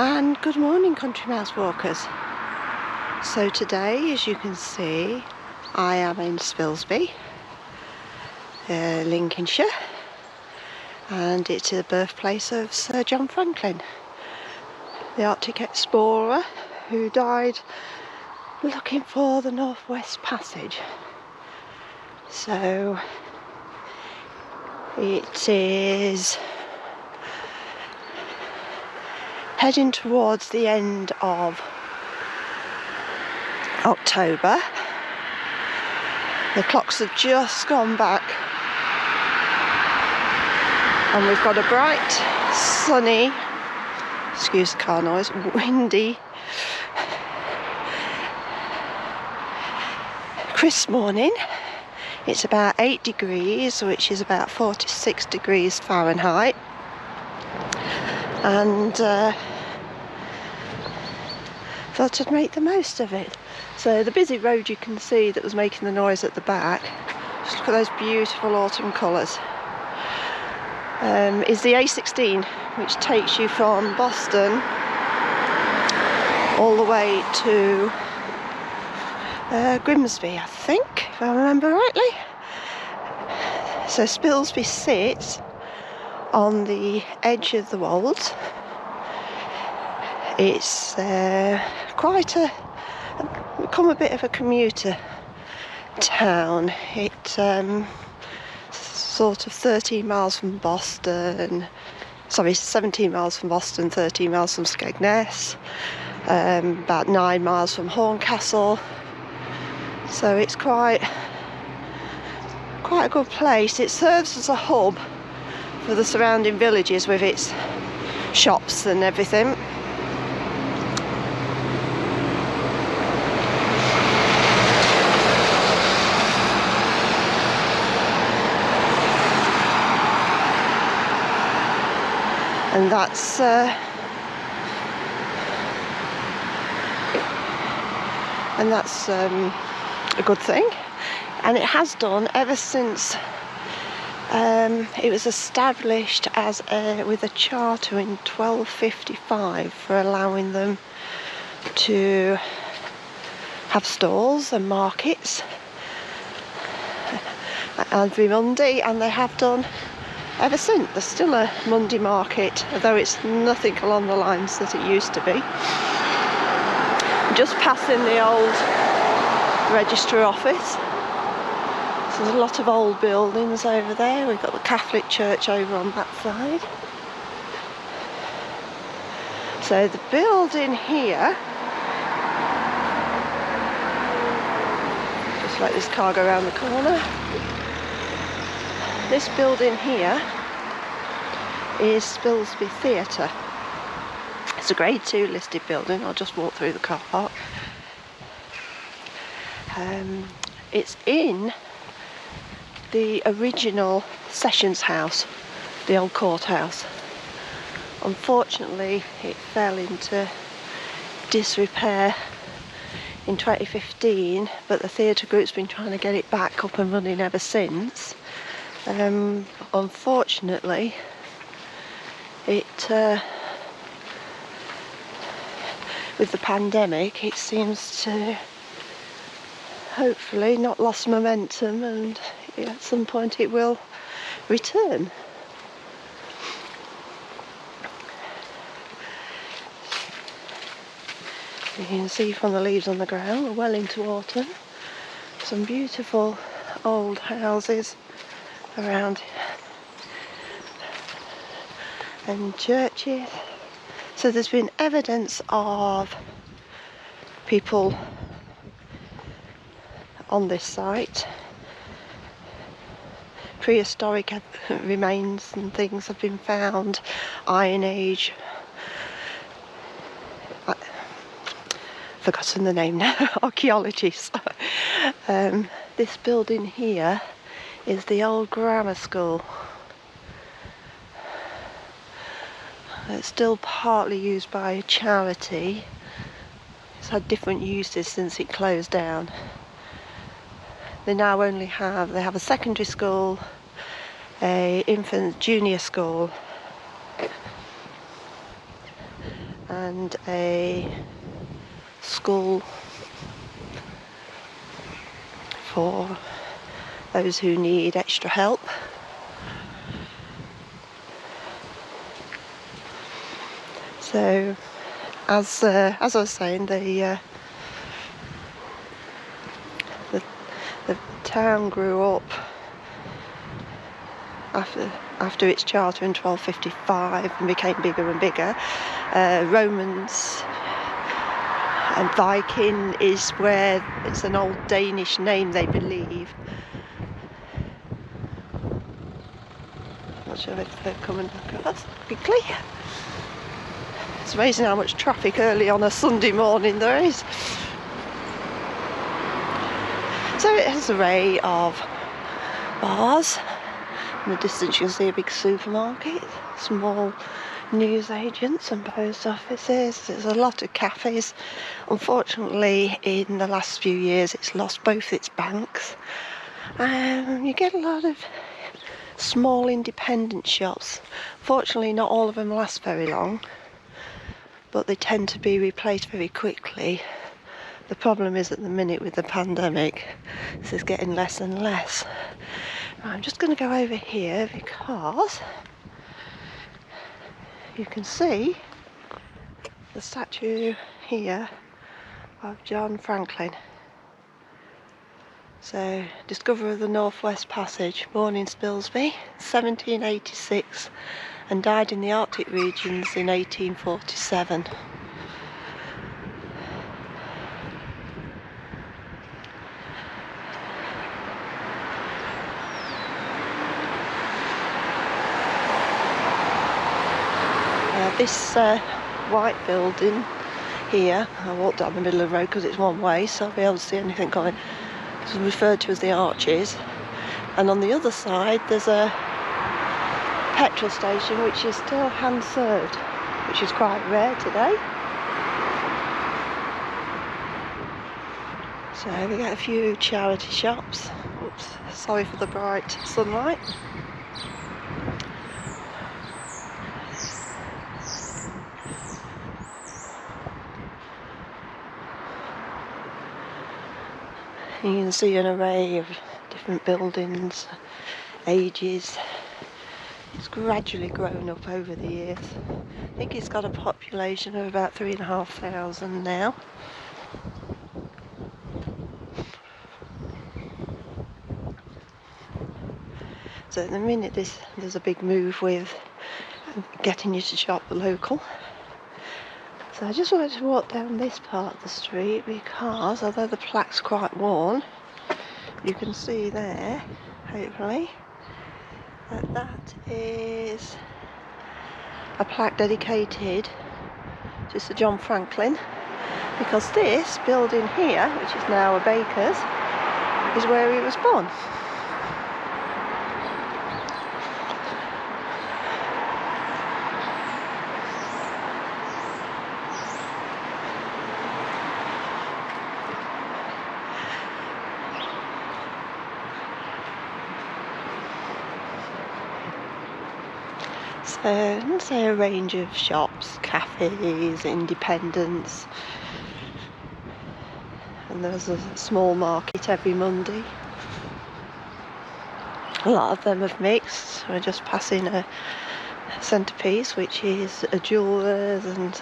And good morning, country mouse walkers. So today, as you can see, I am in Spilsby, Lincolnshire, and it's the birthplace of Sir John Franklin, the Arctic explorer who died looking for the Northwest Passage. So it is heading towards the end of October. The clocks have just gone back and we've got a bright, sunny, excuse the car noise, windy, crisp morning. It's about 8 degrees, which is about 46 degrees Fahrenheit. And thought I'd make the most of it. So the busy road you can see that was making the noise at the back, just look at those beautiful autumn colours, is the A16, which takes you from Boston all the way to Grimsby, I think, if I remember rightly. So Spilsby sits on the edge of the wolds. It's become a bit of a commuter town. It's sort of 13 miles from Boston, sorry, 17 miles from Boston, 13 miles from Skegness, about 9 miles from Horncastle. So it's quite a good place. It serves as a hub for the surrounding villages with its shops and everything. And that's a good thing, and it has done ever since it was established as with a charter in 1255 for allowing them to have stalls and markets every Monday, and they have done ever since. There's still a Monday market, although it's nothing along the lines that it used to be. Just passing the old registrar office. So there's a lot of old buildings over there. We've got the Catholic Church over on that side. So the building here, just let this car go around the corner. This building here is Spilsby Theatre. It's a grade 2 listed building. I'll just walk through the car park. It's in the original Sessions House, the old courthouse. Unfortunately, it fell into disrepair in 2015, but the theatre group's been trying to get it back up and running ever since. Unfortunately, with the pandemic, it seems to hopefully not lost momentum, and at some point it will return. You can see from the leaves on the ground, we're well into autumn. Some beautiful old houses around and churches. So there's been evidence of people on this site. Prehistoric remains and things have been found. Iron Age. I've forgotten the name now. Archaeology. This building here is the old grammar school. It's still partly used by a charity. It's had different uses since it closed down. They now only have a secondary school, a infant junior school, and a school for those who need extra help. So, as I was saying, the town grew up after its charter in 1255 and became bigger and bigger. Romans and Viking is where it's an old Danish name, they believe. Not sure if they're coming across quickly. It's amazing how much traffic early on a Sunday morning there is. So it has an array of bars. In the distance you can see a big supermarket, small newsagents and post offices. There's a lot of cafes. Unfortunately, in the last few years it's lost both its banks. You get a lot of small independent shops. Fortunately, not all of them last very long, but they tend to be replaced very quickly. The problem is, at the minute with the pandemic, this is getting less and less. I'm just going to go over here because you can see the statue here of John Franklin. So, discoverer of the Northwest Passage, born in Spilsby, 1786, and died in the Arctic regions in 1847. This white building here, I walked down the middle of the road because it's one way, so I'll be able to see anything coming. It's referred to as the Arches. And on the other side there's a petrol station which is still hand served, which is quite rare today. So we get a few charity shops. Oops, sorry for the bright sunlight. You can see an array of different buildings, ages. It's gradually grown up over the years. I think it's got a population of about 3,500 now. So at the minute there's a big move with getting you to shop local. So I just wanted to walk down this part of the street because although the plaque's quite worn, you can see there, hopefully, that is a plaque dedicated to Sir John Franklin, because this building here, which is now a baker's, is where he was born. Let's say a range of shops, cafes, independents, and there's a small market every Monday. A lot of them have mixed. We're just passing a centrepiece which is a jeweller's and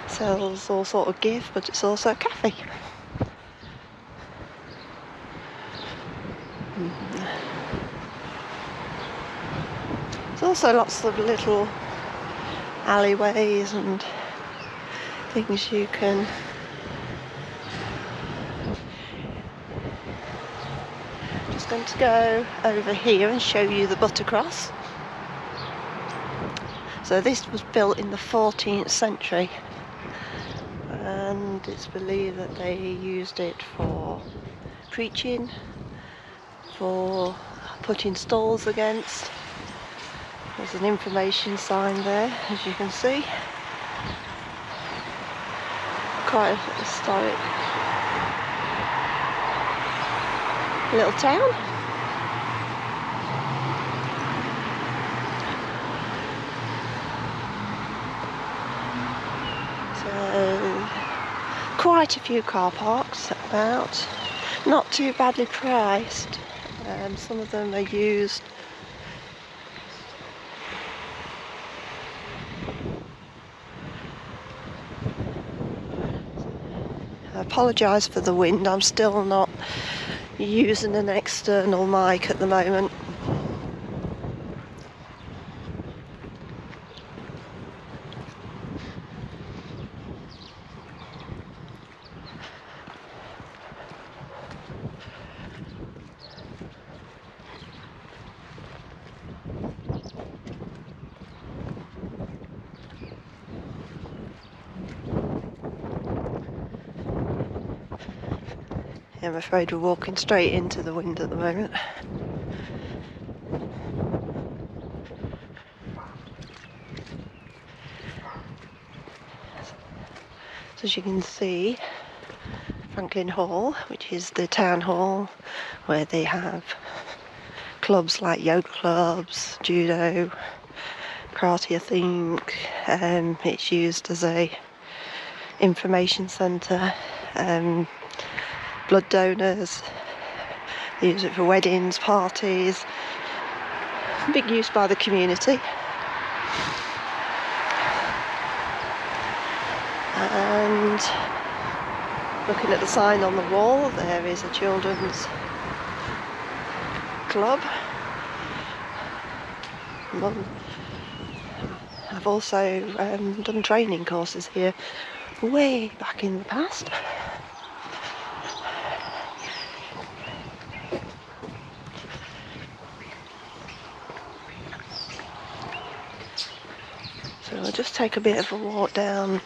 sells all sort of gift, but it's also a cafe. There's also lots of little alleyways and things you can just going to go over here and show you the buttercross. So this was built in the 14th century and it's believed that they used it for preaching, for putting stalls against. There's an information sign there, as you can see. Quite a historic little town. quite a few car parks about, not too badly priced. Some of them are used. I apologise for the wind, I'm still not using an external mic at the moment. I'm afraid we're walking straight into the wind at the moment. So as you can see, Franklin Hall, which is the town hall where they have clubs like yoga clubs, judo, karate I think. It's used as a information centre, blood donors, they use it for weddings, parties, big use by the community. And looking at the sign on the wall, there is a children's club. I've also done training courses here way back in the past. So I'll just take a bit of a walk down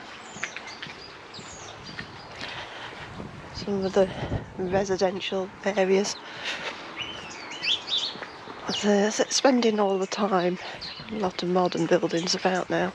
some of the residential areas. Spending all the time, a lot of modern buildings about now.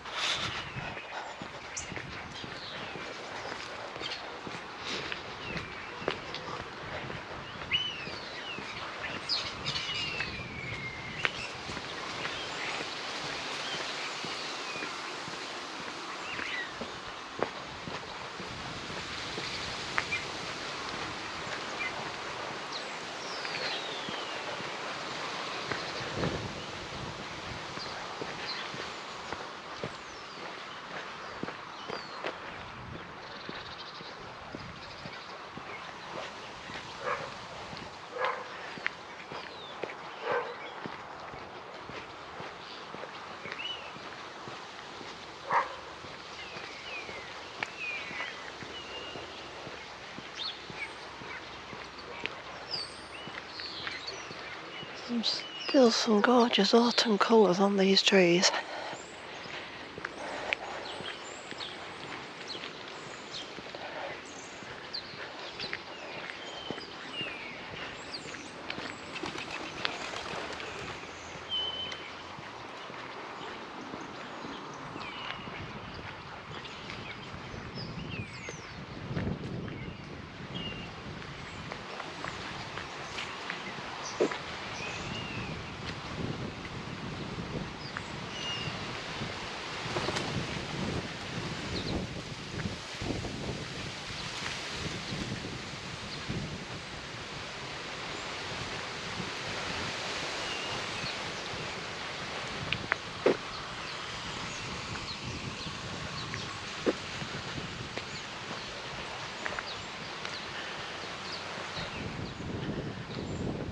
Still some gorgeous autumn colours on these trees.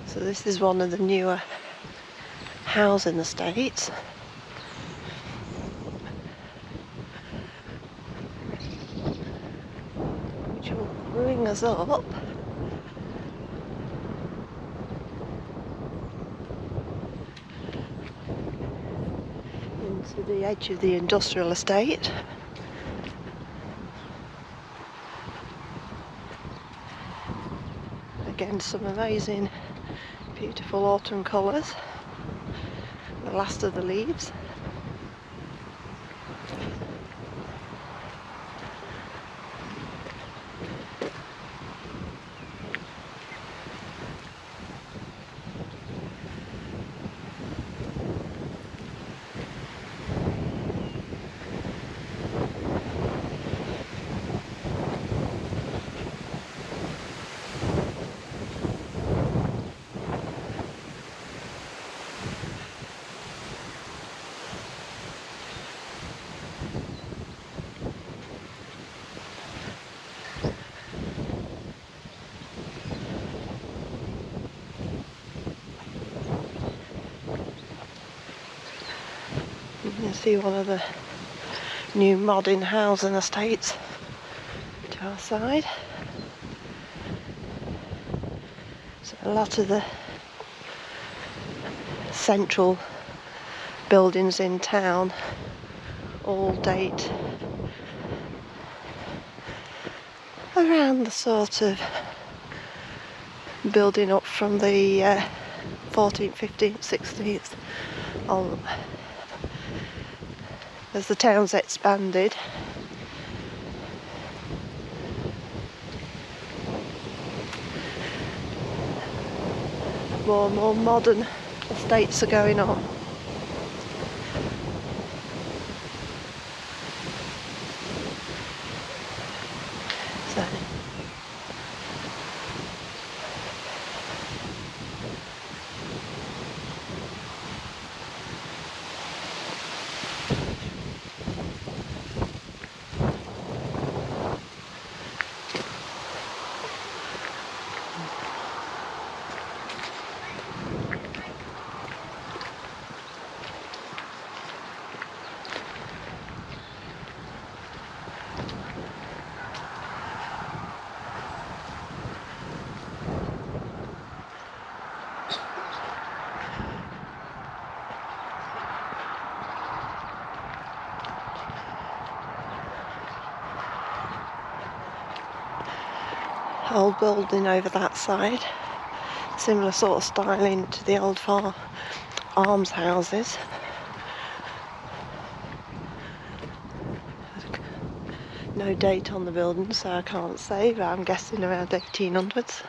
So this is one of the newer housing estates. Which will bring us up into the edge of the industrial estate. Again, some amazing beautiful autumn colours, the last of the leaves. You can see one of the new modern housing estates to our side. So a lot of the central buildings in town all date around the sort of building up from the 14th, 15th, 16th on. As the town's expanded, more and more modern estates are going on. So old building over that side, similar sort of styling to the old almshouses. No date on the building, so I can't say, but I'm guessing around 1800s.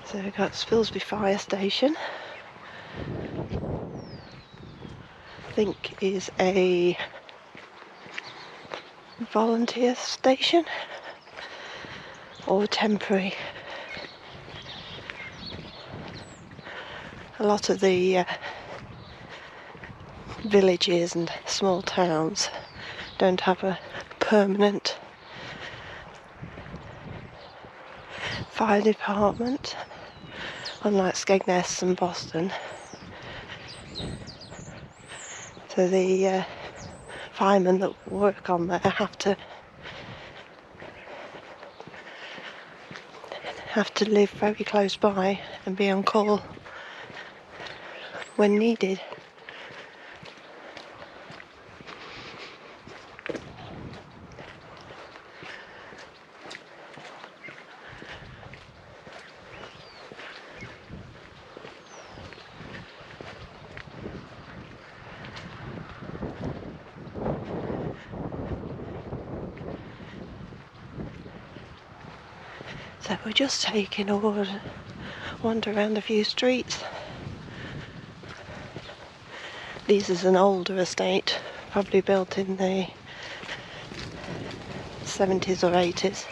So we've got Spilsby Fire Station. I think is a volunteer station or temporary. A lot of the villages and small towns don't have a permanent fire department, unlike Skegness and Boston. So the firemen that work on there have to live very close by and be on call when needed. So we're just taking a wander around a few streets. This is an older estate, probably built in the 70s or 80s.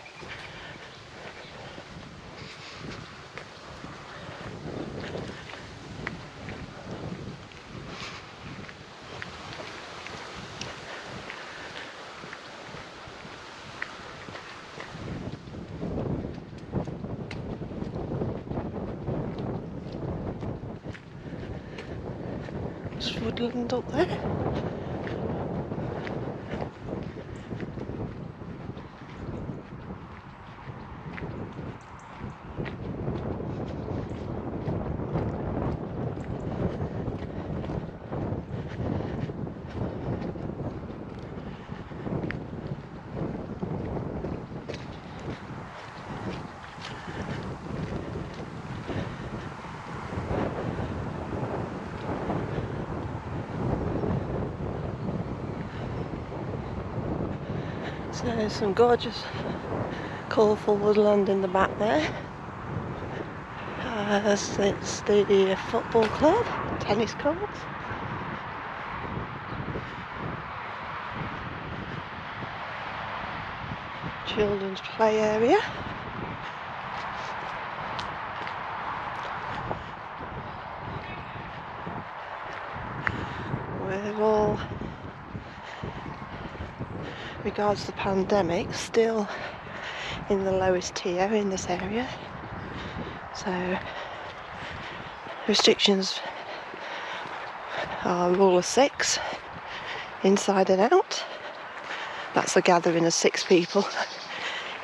There's woodland up there. So there's some gorgeous colourful woodland in the back there. It's the football club, tennis courts. children's play area. We're all, regards the pandemic, still in the lowest tier in this area. So restrictions are rule of 6, inside and out. That's a gathering of 6 people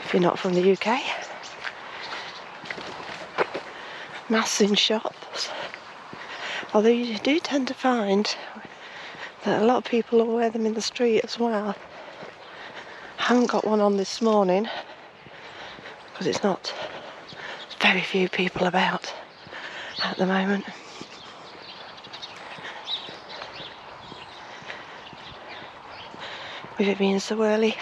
if you're not from the UK. Masks in shops. Although you do tend to find that a lot of people will wear them in the street as well. I haven't got one on this morning because there's very few people about at the moment. With it being so early.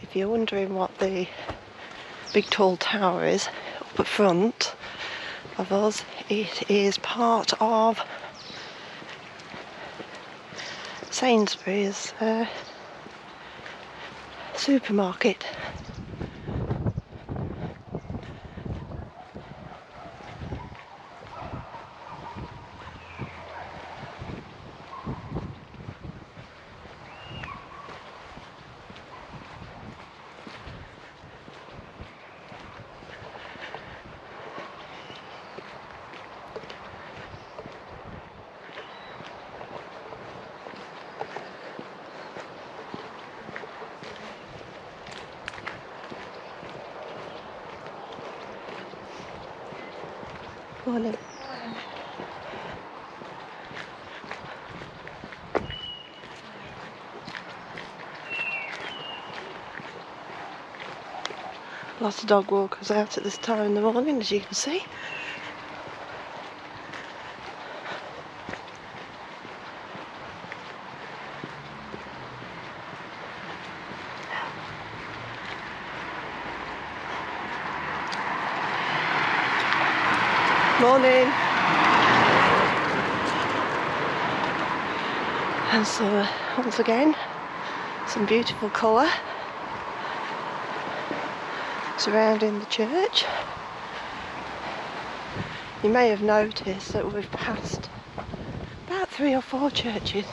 If you're wondering what the big tall tower is up at front of us, it is part of Sainsbury's supermarket. Morning. Lots of dog walkers out at this time in the morning, as you can see. Morning. And so once again, some beautiful colour. surrounding the church. You may have noticed that we've passed about 3 or 4 churches.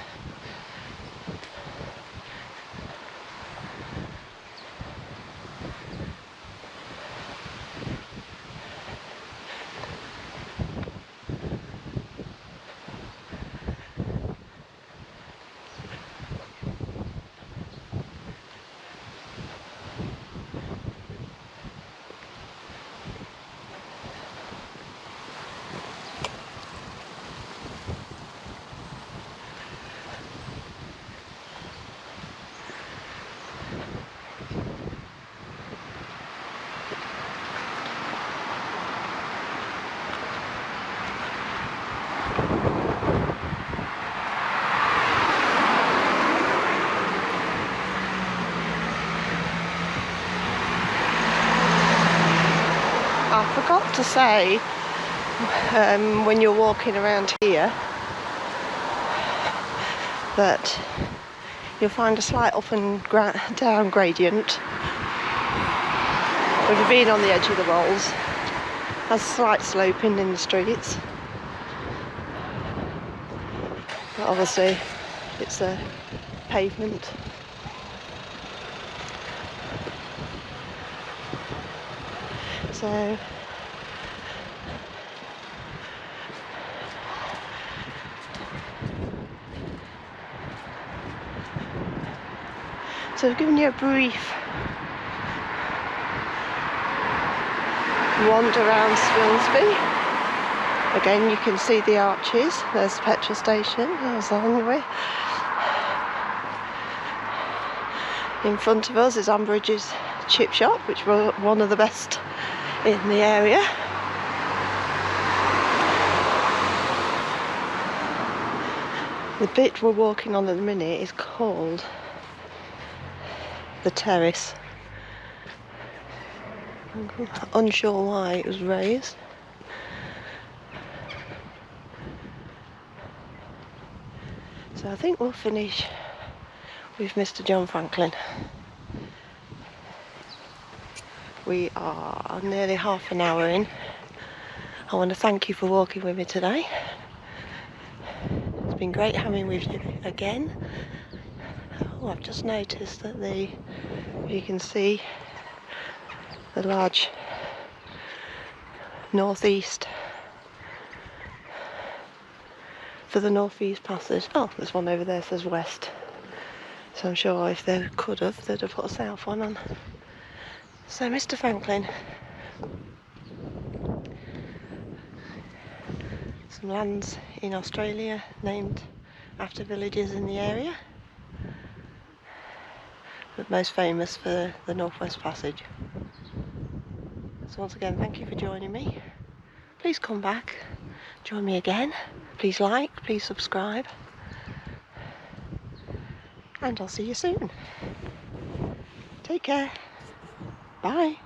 I forgot to say, when you're walking around here, that you'll find a slight up and down gradient. If you've been on the edge of the rolls, has a slight sloping in the streets. But obviously, it's a pavement. So I've given you a brief wander around Spilsby. Again, you can see the arches. There's the petrol station. There's the highway. In front of us is Ambridge's chip shop, which was one of the best in the area. The bit we're walking on at the minute is called the terrace. I'm unsure why it was raised. So I think we'll finish with Mr. John Franklin. We are nearly half an hour in. I want to thank you for walking with me today. It's been great having with you again. Oh, I've just noticed that you can see the large northeast for the northeast passage. Oh, there's one over there that says west. So I'm sure if they could have, they'd have put a south one on. So Mr. Franklin, some lands in Australia named after villages in the area, but most famous for the Northwest Passage. So once again, thank you for joining me. Please come back, join me again. Please like, please subscribe, and I'll see you soon. Take care. Bye.